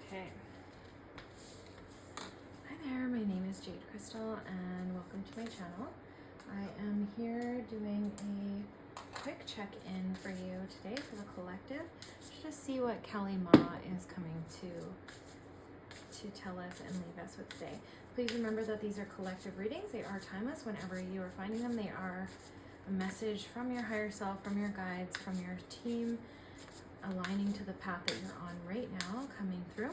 Okay. Hi there, my name is Jade Crystal and welcome to my channel. I am here doing a quick check-in for you today for the collective to just see what Kali Ma is coming to tell us and leave us with today. Please remember that these are collective readings. They are timeless whenever you are finding them. They are a message from your higher self, from your guides, from your team, aligning to the path that you're on right now, coming through.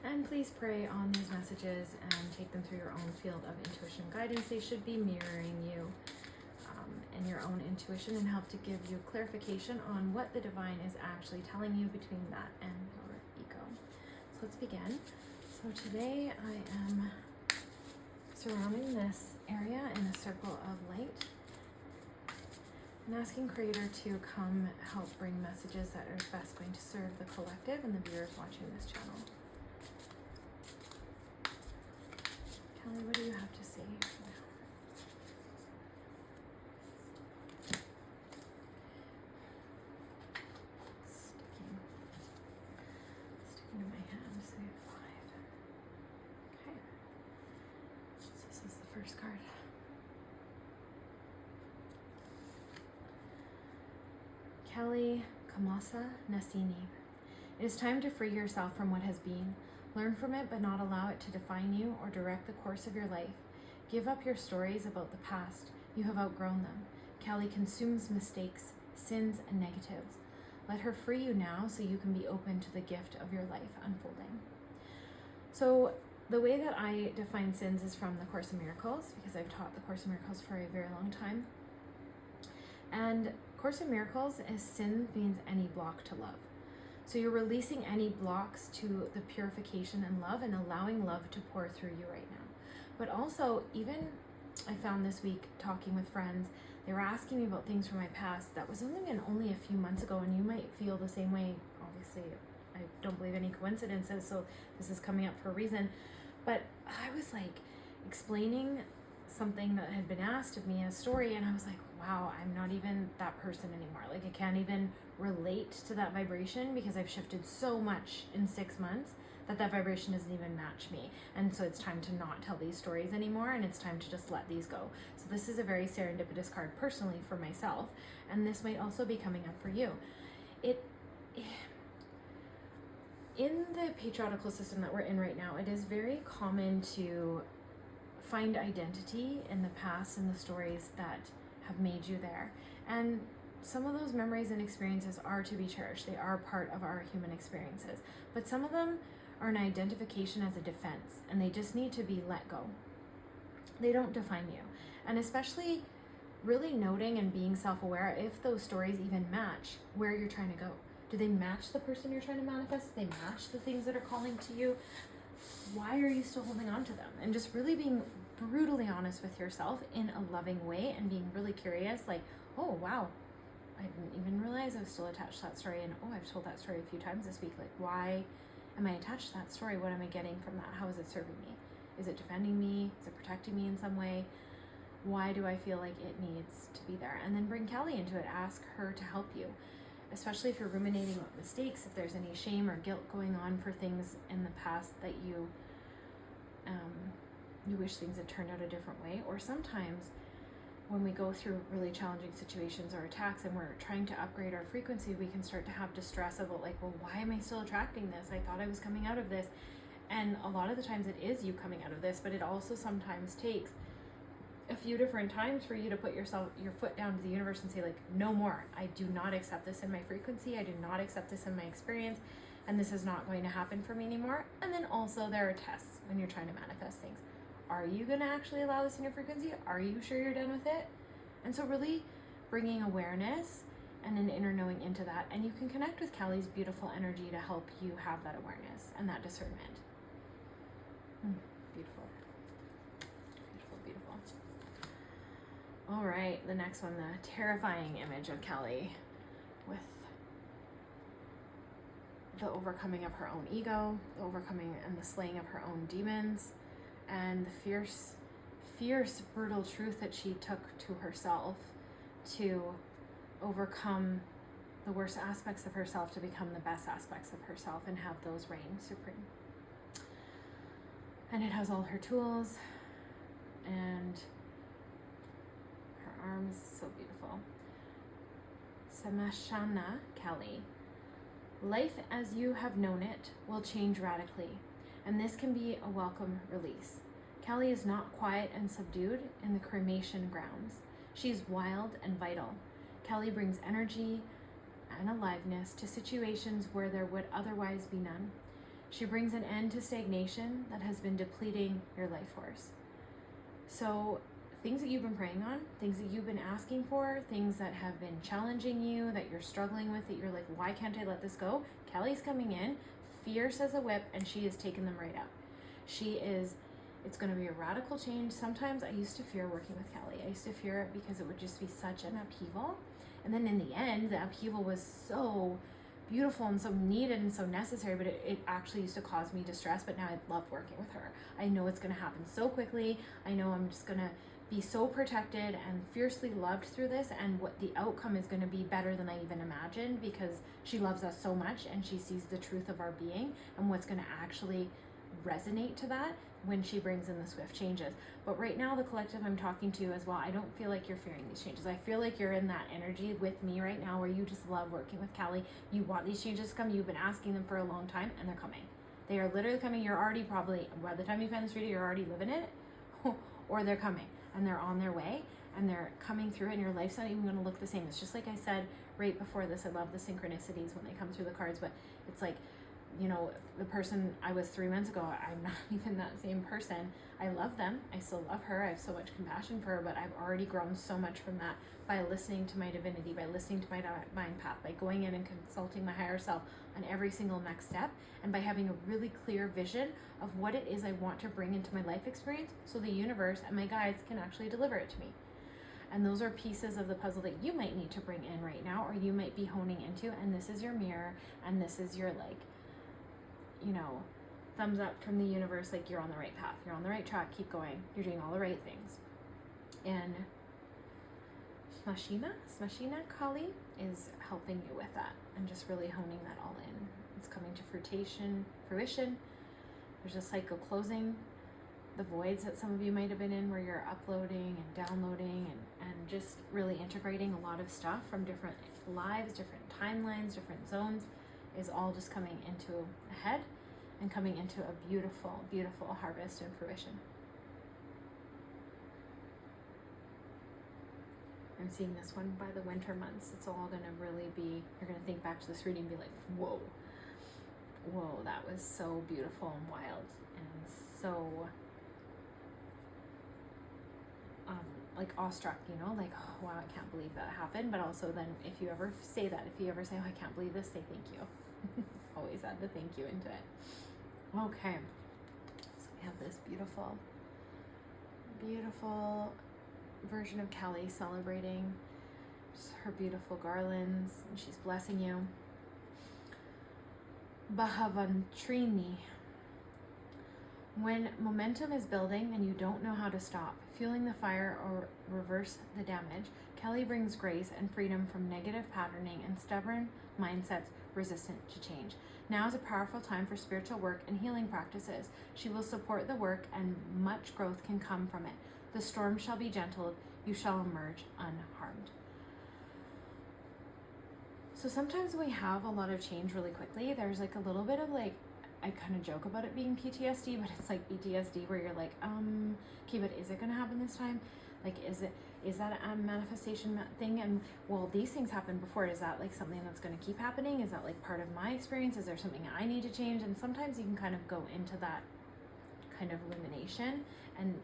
And please pray on these messages and take them through your own field of intuition guidance. They should be mirroring you and your own intuition and help to give you clarification on what the divine is actually telling you between that and your ego. So let's begin. So today I am surrounding this area in a circle of light and asking Creator to come help bring messages that are best going to serve the collective and the viewers watching this channel. Kelly, what do you have to say now? Sticking to my hand, so we have 5. Okay. So this is the first card. Kelly Kamasa Nasini. It is time to free yourself from what has been. Learn from it, but not allow it to define you or direct the course of your life. Give up your stories about the past. You have outgrown them. Kelly consumes mistakes, sins, and negatives. Let her free you now so you can be open to the gift of your life unfolding. So the way that I define sins is from the Course in Miracles, because I've taught the Course in Miracles for a very long time. And Course in Miracles is sin means any block to love. So you're releasing any blocks to the purification and love and allowing love to pour through you right now. But also, even I found this week talking with friends, they were asking me about things from my past that was only a few months ago, and you might feel the same way. Obviously, I don't believe any coincidences, so this is coming up for a reason. But I was like explaining something that had been asked of me, a story, and I was like, wow, I'm not even that person anymore. Like, I can't even relate to that vibration because I've shifted so much in 6 months that vibration doesn't even match me. And so it's time to not tell these stories anymore, and it's time to just let these go. So this is a very serendipitous card personally for myself, and this might also be coming up for you. In the patriarchal system that we're in right now, it is very common to find identity in the past and the stories that have made you there. And some of those memories and experiences are to be cherished. They are part of our human experiences. But some of them are an identification as a defense, and they just need to be let go. They don't define you. And especially really noting and being self-aware if those stories even match where you're trying to go. Do they match the person you're trying to manifest? Do they match the things that are calling to you? Why are you still holding on to them? And just really being brutally honest with yourself in a loving way and being really curious, like, oh wow, I didn't even realize I was still attached to that story, and oh, I've told that story a few times this week. Like, why am I attached to that story? What am I getting from that? How is it serving me? Is it defending me? Is it protecting me in some way? Why do I feel like it needs to be there? And then bring Kelly into it. Ask her to help you, especially if you're ruminating on mistakes, if there's any shame or guilt going on for things in the past that you wish things had turned out a different way. Or sometimes when we go through really challenging situations or attacks and we're trying to upgrade our frequency, we can start to have distress about like, well, why am I still attracting this? I thought I was coming out of this. And a lot of the times it is you coming out of this, but it also sometimes takes a few different times for you to put your foot down to the universe and say, like, no more. I do not accept this in my frequency. I do not accept this in my experience, and this is not going to happen for me anymore. And then also there are tests when you're trying to manifest things. Are you going to actually allow this in your frequency? Are you sure you're done with it? And so really bringing awareness and an inner knowing into that, and you can connect with Kelly's beautiful energy to help you have that awareness and that discernment. Beautiful. Beautiful, beautiful. All right, the next one, the terrifying image of Kelly with the overcoming of her own ego, the overcoming and the slaying of her own demons, and the fierce, brutal truth that she took to herself to overcome the worst aspects of herself to become the best aspects of herself and have those reign supreme. And it has all her tools, and her arms, so beautiful. Samashana Kelly. Life as you have known it will change radically, and this can be a welcome release. Kelly is not quiet and subdued in the cremation grounds. She is wild and vital. Kelly brings energy and aliveness to situations where there would otherwise be none. She brings an end to stagnation that has been depleting your life force. So things that you've been praying on, things that you've been asking for, things that have been challenging you, that you're struggling with, that you're like, why can't I let this go? Kelly's coming in, fierce as a whip, and she is taking them right up. It's going to be a radical change. Sometimes I used to fear working with Kelly. I used to fear it because it would just be such an upheaval. And then in the end, the upheaval was so beautiful and so needed and so necessary, but it actually used to cause me distress. But now I love working with her. I know it's going to happen so quickly. I know I'm just going to be so protected and fiercely loved through this, and what the outcome is going to be better than I even imagined, because she loves us so much and she sees the truth of our being and what's going to actually resonate to that when she brings in the swift changes. But right now, the collective I'm talking to as well, I don't feel like you're fearing these changes. I feel like you're in that energy with me right now where you just love working with Kelly. You want these changes to come. You've been asking them for a long time, and they're coming. They are literally coming. You're already probably, by the time you find this video, you're already living it, or they're coming and they're on their way and they're coming through, and your life's not even going to look the same. It's just like I said right before this, I love the synchronicities when they come through the cards, but it's like, you know, the person I was 3 months ago, I'm not even that same person. I love them. I still love her. I have so much compassion for her, but I've already grown so much from that by listening to my divinity, by listening to my divine path, by going in and consulting my higher self on every single next step, and by having a really clear vision of what it is I want to bring into my life experience so the universe and my guides can actually deliver it to me. And those are pieces of the puzzle that you might need to bring in right now, or you might be honing into, and this is your mirror, and this is your, like, you know, thumbs up from the universe, like, you're on the right path, you're on the right track, keep going, you're doing all the right things. And Smashina Kali is helping you with that and just really honing that all in. It's coming to fruition. There's a cycle closing, the voids that some of you might have been in where you're uploading and downloading and just really integrating a lot of stuff from different lives, different timelines, different zones, is all just coming into a head and coming into a beautiful, beautiful harvest and fruition. I'm seeing this one by the winter months. It's all going to really be, you're going to think back to this reading and be like, whoa, that was so beautiful and wild and so like awestruck, you know, like, oh, wow, I can't believe that happened. But also then if you ever say that, if you ever say, oh, I can't believe this, say thank you. Always add the thank you into it. Okay, so we have this beautiful, beautiful version of Kelly celebrating her beautiful garlands, and she's blessing you. Bhavantrini. When momentum is building and you don't know how to stop, fueling the fire or reverse the damage, Kelly brings grace and freedom from negative patterning and stubborn mindsets resistant to change. Now is a powerful time for spiritual work and healing practices. She will support the work, and much growth can come from it. The storm shall be gentled. You shall emerge unharmed. So sometimes we have a lot of change really quickly. There's like a little bit of like, I kind of joke about it being PTSD, but it's like PTSD where you're like, okay, but is it going to happen this time? Like, is that a manifestation thing? And well, these things happened before. Is that like something that's going to keep happening? Is that like part of my experience? Is there something I need to change? And sometimes you can kind of go into that kind of rumination, and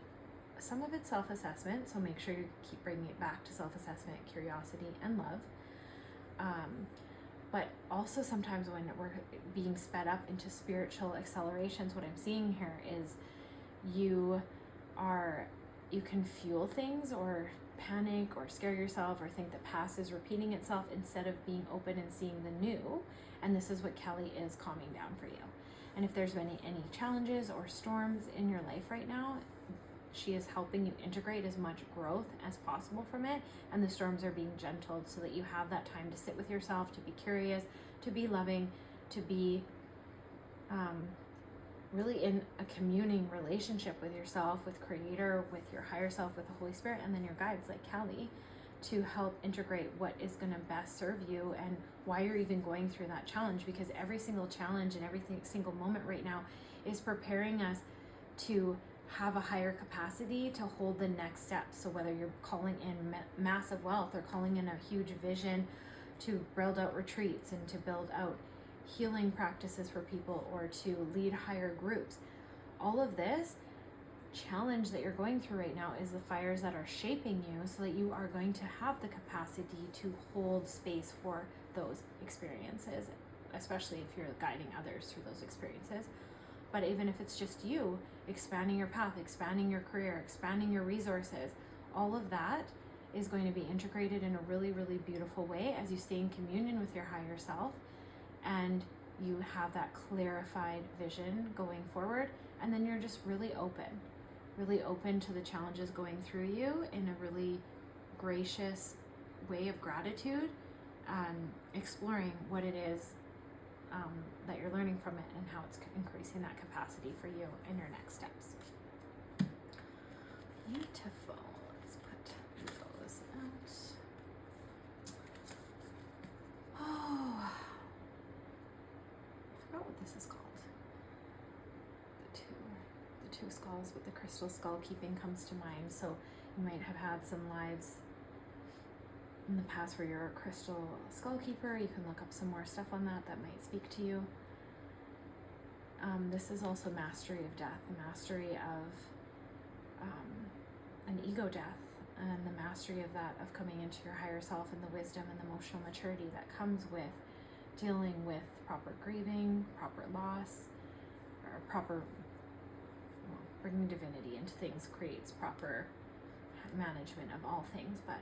some of it's self-assessment. So make sure you keep bringing it back to self-assessment, curiosity, and love. But also sometimes when we're being sped up into spiritual accelerations, what I'm seeing here is you can fuel things or panic or scare yourself or think the past is repeating itself instead of being open and seeing the new. And this is what Kelly is calming down for you. And if there's been any challenges or storms in your life right now, she is helping you integrate as much growth as possible from it, and the storms are being gentled so that you have that time to sit with yourself, to be curious, to be loving, to be really in a communing relationship with yourself, with Creator, with your higher self, with the Holy Spirit, and then your guides like Callie, to help integrate what is going to best serve you and why you're even going through that challenge. Because every single challenge and every single moment right now is preparing us to have a higher capacity to hold the next step. So whether you're calling in massive wealth or calling in a huge vision to build out retreats and to build out healing practices for people or to lead higher groups, all of this challenge that you're going through right now is the fires that are shaping you so that you are going to have the capacity to hold space for those experiences, especially if you're guiding others through those experiences. But even if it's just you, expanding your path, expanding your career, expanding your resources, all of that is going to be integrated in a really, really beautiful way as you stay in communion with your higher self and you have that clarified vision going forward. And then you're just really open to the challenges going through you in a really gracious way of gratitude, exploring what it is that you're learning from it and how it's increasing that capacity for you in your next steps. Beautiful. Let's put those out. Oh, I forgot what this is called. The two skulls with the crystal skull keeping comes to mind. So you might have had some lives in the past where you're a crystal skull keeper. You can look up some more stuff on that might speak to you. This is also mastery of death, the mastery of an ego death, and the mastery of that, of coming into your higher self and the wisdom and the emotional maturity that comes with dealing with proper grieving, proper loss, or proper bringing divinity into things creates proper management of all things. But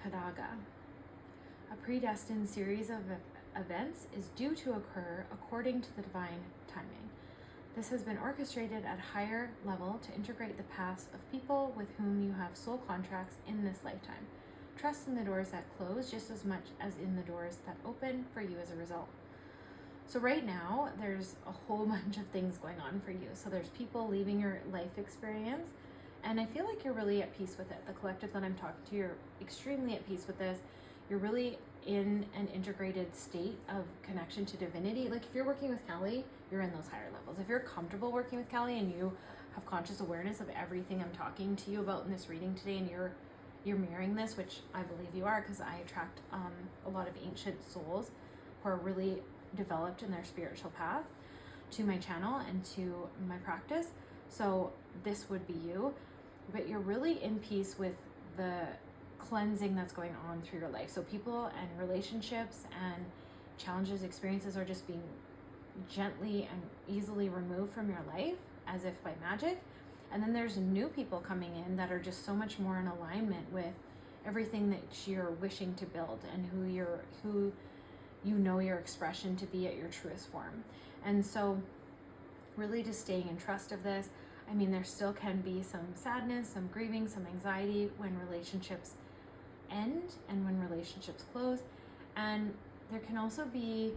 Kadaga, a predestined series of events is due to occur according to the divine timing. This has been orchestrated at a higher level to integrate the paths of people with whom you have soul contracts in this lifetime. Trust in the doors that close just as much as in the doors that open for you as a result. So right now, there's a whole bunch of things going on for you. So there's people leaving your life experience, and I feel like you're really at peace with it. The collective that I'm talking to, you're extremely at peace with this. You're really in an integrated state of connection to divinity. Like if you're working with Callie, you're in those higher levels. If you're comfortable working with Callie and you have conscious awareness of everything I'm talking to you about in this reading today, and you're mirroring this, which I believe you are, because I attract a lot of ancient souls who are really developed in their spiritual path to my channel and to my practice. So this would be you, but you're really in peace with the cleansing that's going on through your life. So people and relationships and challenges, experiences are just being gently and easily removed from your life as if by magic. And then there's new people coming in that are just so much more in alignment with everything that you're wishing to build and who you know your expression to be at your truest form. And so really just staying in trust of this. I mean, there still can be some sadness, some grieving, some anxiety when relationships end and when relationships close. And there can also be,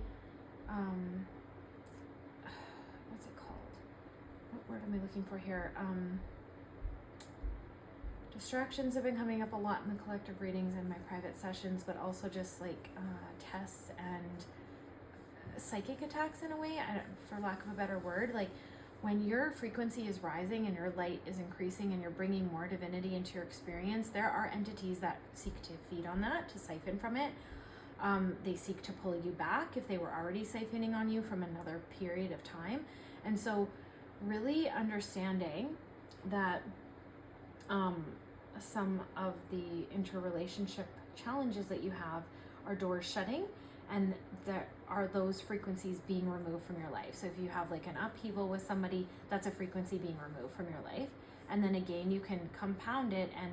what's it called? What word am I looking for here? Distractions have been coming up a lot in the collective readings and my private sessions, but also just like tests and psychic attacks in a way, for lack of a better word. Like when your frequency is rising and your light is increasing and you're bringing more divinity into your experience, there are entities that seek to feed on that, to siphon from it. They seek to pull you back if they were already siphoning on you from another period of time. And so really understanding that some of the interrelationship challenges that you have are doors shutting, and there are those frequencies being removed from your life. So if you have like an upheaval with somebody, that's a frequency being removed from your life. And then again, you can compound it and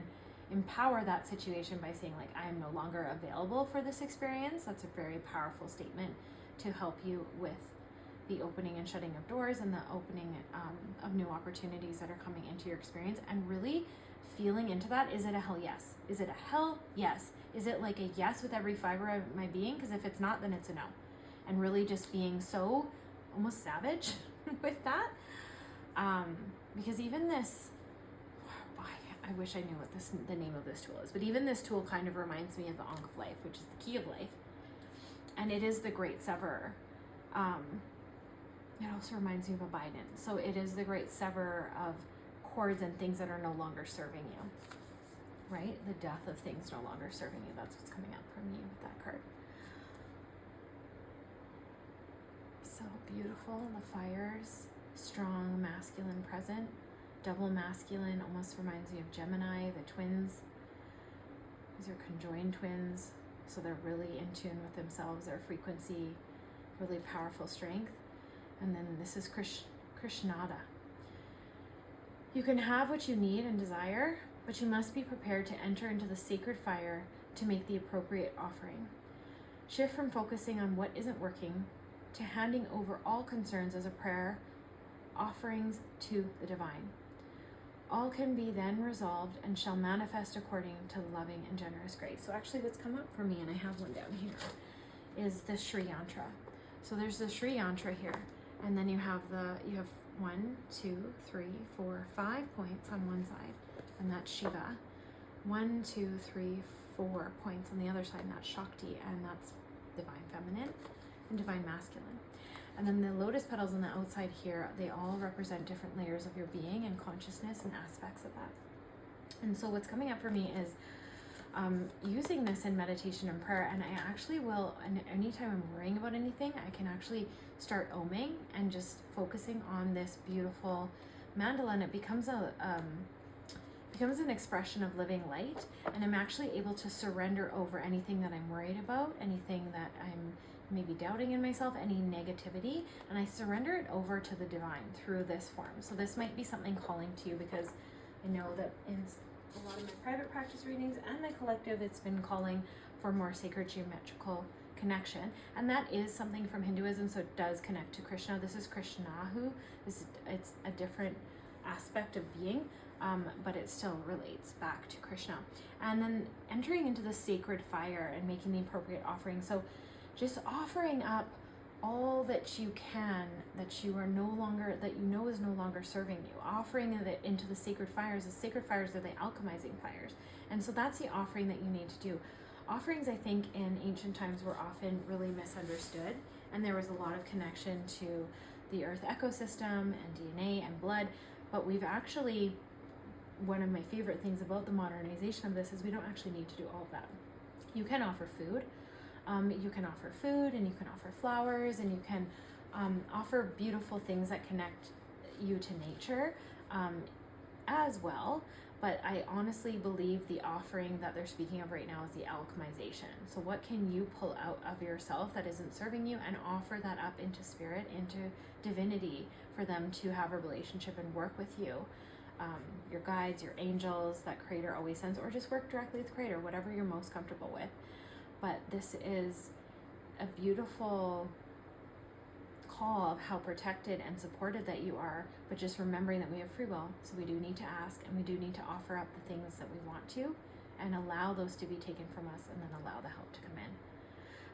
empower that situation by saying like, I am no longer available for this experience. That's a very powerful statement to help you with the opening and shutting of doors and the opening of new opportunities that are coming into your experience, and really feeling into that. Is it a hell yes? Is it a hell yes? Is it like a yes with every fiber of my being? Because if it's not, then it's a no. And really just being so almost savage with that. Because even this, I wish I knew what the name of this tool is, but even this tool kind of reminds me of the Ankh of Life, which is the key of life. And it is the great severer. It also reminds me of a Biden. So it is the great severer of cords and things that are no longer serving you, right? The death of things no longer serving you. That's what's coming up for me with that card. So beautiful. The fires, strong, masculine present. Double masculine almost reminds me of Gemini, the twins. These are conjoined twins. So they're really in tune with themselves, their frequency, really powerful strength. And then this is Krishnada. You can have what you need and desire, but you must be prepared to enter into the sacred fire to make the appropriate offering. Shift from focusing on what isn't working to handing over all concerns as a prayer, offerings to the divine. All can be then resolved and shall manifest according to loving and generous grace. So actually what's come up for me, and I have one down here, is the Shri Yantra. So there's the Shri Yantra here, and then you have 1, 2, 3, 4, 5 points on one side, and that's Shiva. 1, 2, 3, 4 points on the other side, and that's Shakti, and that's divine feminine and divine masculine. And then the lotus petals on the outside here, they all represent different layers of your being and consciousness and aspects of that. And so what's coming up for me is using this in meditation and prayer. And I actually will, and anytime I'm worrying about anything, I can actually start oming and just focusing on this beautiful mandala, and it becomes an expression of living light. And I'm actually able to surrender over anything that I'm worried about, anything that I'm maybe doubting in myself, any negativity, and I surrender it over to the divine through this form. So this might be something calling to you, because I know that in a lot of my private practice readings and my collective, it's been calling for more sacred geometrical connection, and that is something from Hinduism, so it does connect to Krishna. This is Krishnahu. It's a different aspect of being, but it still relates back to Krishna. And then entering into the sacred fire and making the appropriate offering. So just offering up all that you can, that you are no longer, that you know is no longer serving you. Offering it into the sacred fires. The sacred fires are the alchemizing fires. And so that's the offering that you need to do. Offerings, I think, in ancient times were often really misunderstood. And there was a lot of connection to the earth ecosystem and DNA and blood. But we've actually, one of my favorite things about the modernization of this is we don't actually need to do all of that. You can offer food. You can offer food, and you can offer flowers, and you can offer beautiful things that connect you to nature as well. But I honestly believe the offering that they're speaking of right now is the alchemization. So what can you pull out of yourself that isn't serving you and offer that up into spirit, into divinity, for them to have a relationship and work with you. Your guides, your angels that Creator always sends, or just work directly with Creator, whatever you're most comfortable with. But this is a beautiful call of how protected and supported that you are, but just remembering that we have free will. So we do need to ask, and we do need to offer up the things that we want to, and allow those to be taken from us, and then allow the help to come in.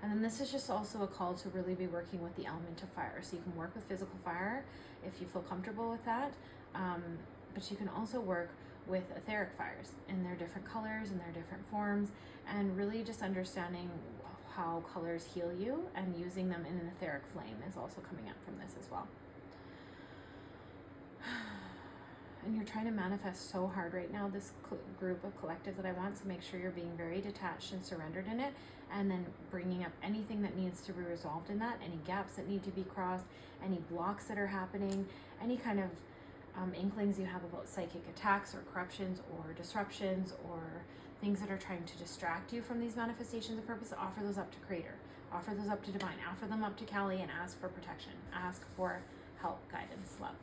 And then this is just also a call to really be working with the element of fire. So you can work with physical fire if you feel comfortable with that, but you can also work with etheric fires in their different colors and their different forms, and really just understanding how colors heal you and using them in an etheric flame is also coming up from this as well. And you're trying to manifest so hard right now, this group of collective that I want, so make sure you're being very detached and surrendered in it, and then bringing up anything that needs to be resolved in that, any gaps that need to be crossed, any blocks that are happening, any kind of inklings you have about psychic attacks or corruptions or disruptions or things that are trying to distract you from these manifestations of purpose. Offer those up to Creator, offer those up to Divine, offer them up to Kali, and ask for protection, ask for help, guidance, love,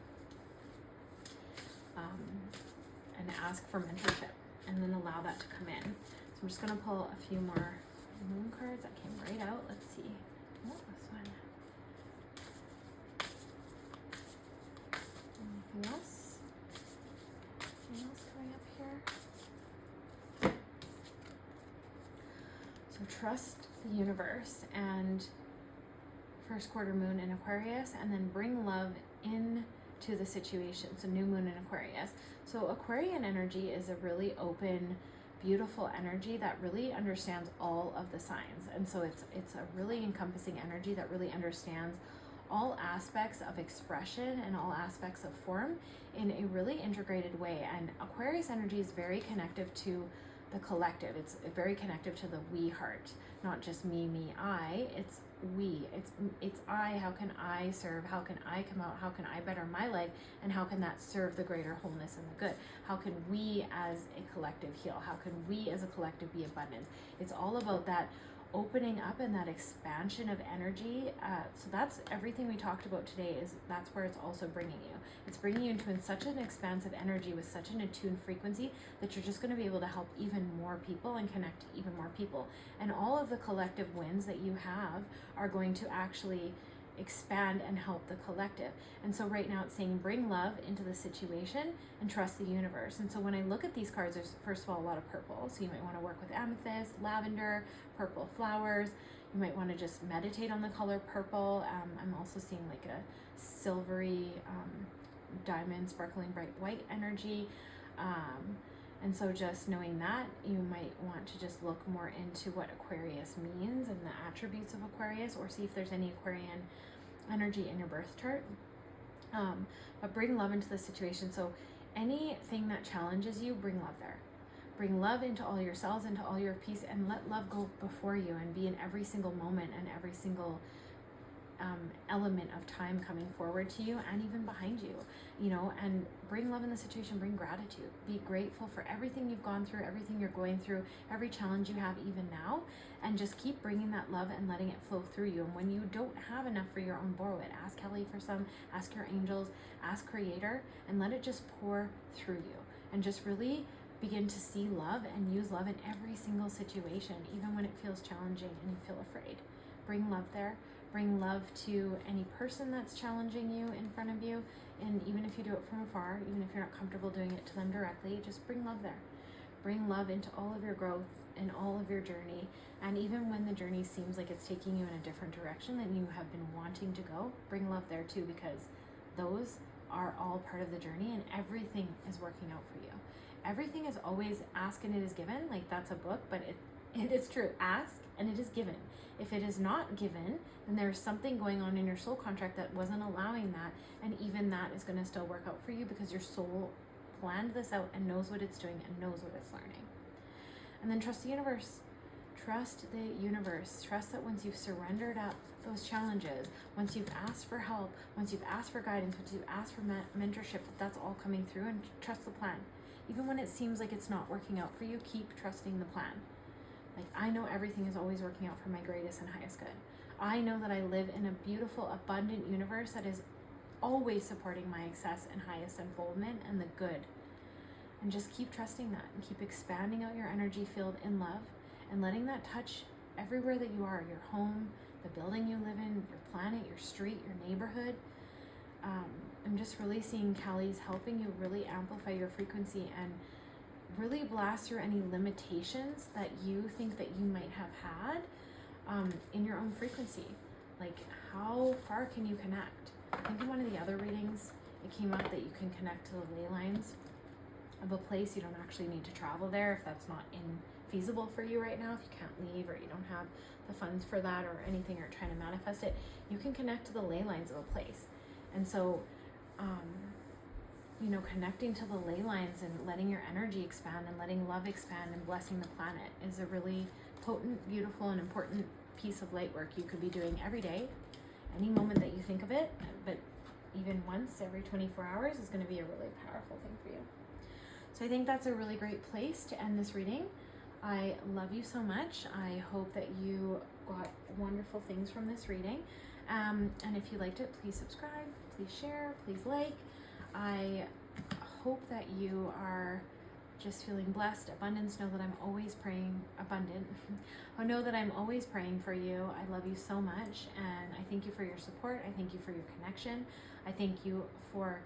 and ask for mentorship, and then allow that to come in. So I'm just going to pull a few more moon cards that came right out. Let's see. Oh, this one. Anything else? Anything else coming up here? So trust the universe and first quarter moon in Aquarius, and then bring love into the situation. So new moon in Aquarius. So Aquarian energy is a really open, beautiful energy that really understands all of the signs. And so it's a really encompassing energy that really understands all aspects of expression and all aspects of form in a really integrated way. And Aquarius energy is very connective to the collective. It's very connective to the we heart, not just me, I. It's we. It's I. How can I serve? How can I come out? How can I better my life? And how can that serve the greater wholeness and the good? How can we as a collective heal? How can we as a collective be abundant? It's all about that opening up and that expansion of energy. So that's everything we talked about today. That's where it's also bringing you. It's bringing you into such an expansive energy with such an attuned frequency that you're just going to be able to help even more people and connect to even more people. And all of the collective wins that you have are going to actually expand and help the collective. And so right now it's saying bring love into the situation and trust the universe. And so when I look at these cards, there's first of all a lot of purple. So you might want to work with amethyst, lavender, purple flowers. You might want to just meditate on the color purple. I'm also seeing like a silvery diamond, sparkling bright white energy. And so just knowing that, you might want to just look more into what Aquarius means and the attributes of Aquarius, or see if there's any Aquarian energy in your birth chart. But bring love into the situation. So anything that challenges you, bring love there. Bring love into all your cells, into all your peace, and let love go before you and be in every single moment and every single element of time coming forward to you and even behind you, and bring love in the situation, bring gratitude, be grateful for everything you've gone through, everything you're going through, every challenge you have even now, and just keep bringing that love and letting it flow through you. And when you don't have enough for your own, borrow it. Ask Kelly for some, ask your angels, ask Creator, and let it just pour through you, and just really begin to see love and use love in every single situation, even when it feels challenging and you feel afraid. Bring love there. Bring love to any person that's challenging you in front of you. And even if you do it from afar, even if you're not comfortable doing it to them directly, just bring love there. Bring love into all of your growth and all of your journey. And even when the journey seems like it's taking you in a different direction than you have been wanting to go, bring love there too, because those are all part of the journey and everything is working out for you. Everything is always ask and it is given. Like that's a book, but it is true. Ask and it is given. If it is not given, then there's something going on in your soul contract that wasn't allowing that. And even that is going to still work out for you because your soul planned this out and knows what it's doing and knows what it's learning. And then trust the universe. Trust the universe. Trust that once you've surrendered up those challenges, once you've asked for help, once you've asked for guidance, once you've asked for mentorship, that's all coming through, and trust the plan. Even when it seems like it's not working out for you, keep trusting the plan. Like, I know everything is always working out for my greatest and highest good. I know that I live in a beautiful, abundant universe that is always supporting my excess and highest unfoldment and the good. And just keep trusting that and keep expanding out your energy field in love and letting that touch everywhere that you are, your home, the building you live in, your planet, your street, your neighborhood. I'm just really seeing Kelly's helping you really amplify your frequency and really blast through any limitations that you think that you might have had in your own frequency. Like, how far can you connect? I think in one of the other readings, it came out that you can connect to the ley lines of a place. You don't actually need to travel there if that's not feasible for you right now. If you can't leave or you don't have the funds for that or anything, or trying to manifest it, you can connect to the ley lines of a place. And so, connecting to the ley lines and letting your energy expand and letting love expand and blessing the planet is a really potent, beautiful, and important piece of light work you could be doing every day, any moment that you think of it, but even once every 24 hours is going to be a really powerful thing for you. So I think that's a really great place to end this reading. I love you so much. I hope that you got wonderful things from this reading. And if you liked it, please subscribe, please share, please like. I hope that you are just feeling blessed. Abundance, know that I'm always praying abundant. I know that I'm always praying for you. I love you so much, and I thank you for your support. I thank you for your connection. I thank you for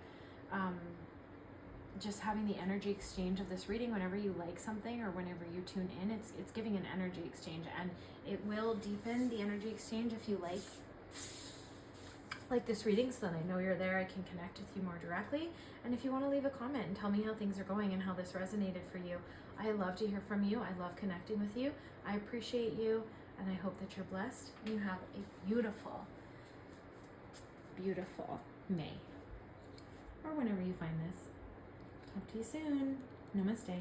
just having the energy exchange of this reading. Whenever you like something or whenever you tune in, it's giving an energy exchange, and it will deepen the energy exchange if you like this reading, so that I know you're there. I can connect with you more directly. And if you want to leave a comment and tell me how things are going and how this resonated for you, I love to hear from you. I love connecting with you. I appreciate you, and I hope that you're blessed and you have a beautiful, beautiful May, or whenever you find this. Talk to you soon. Namaste.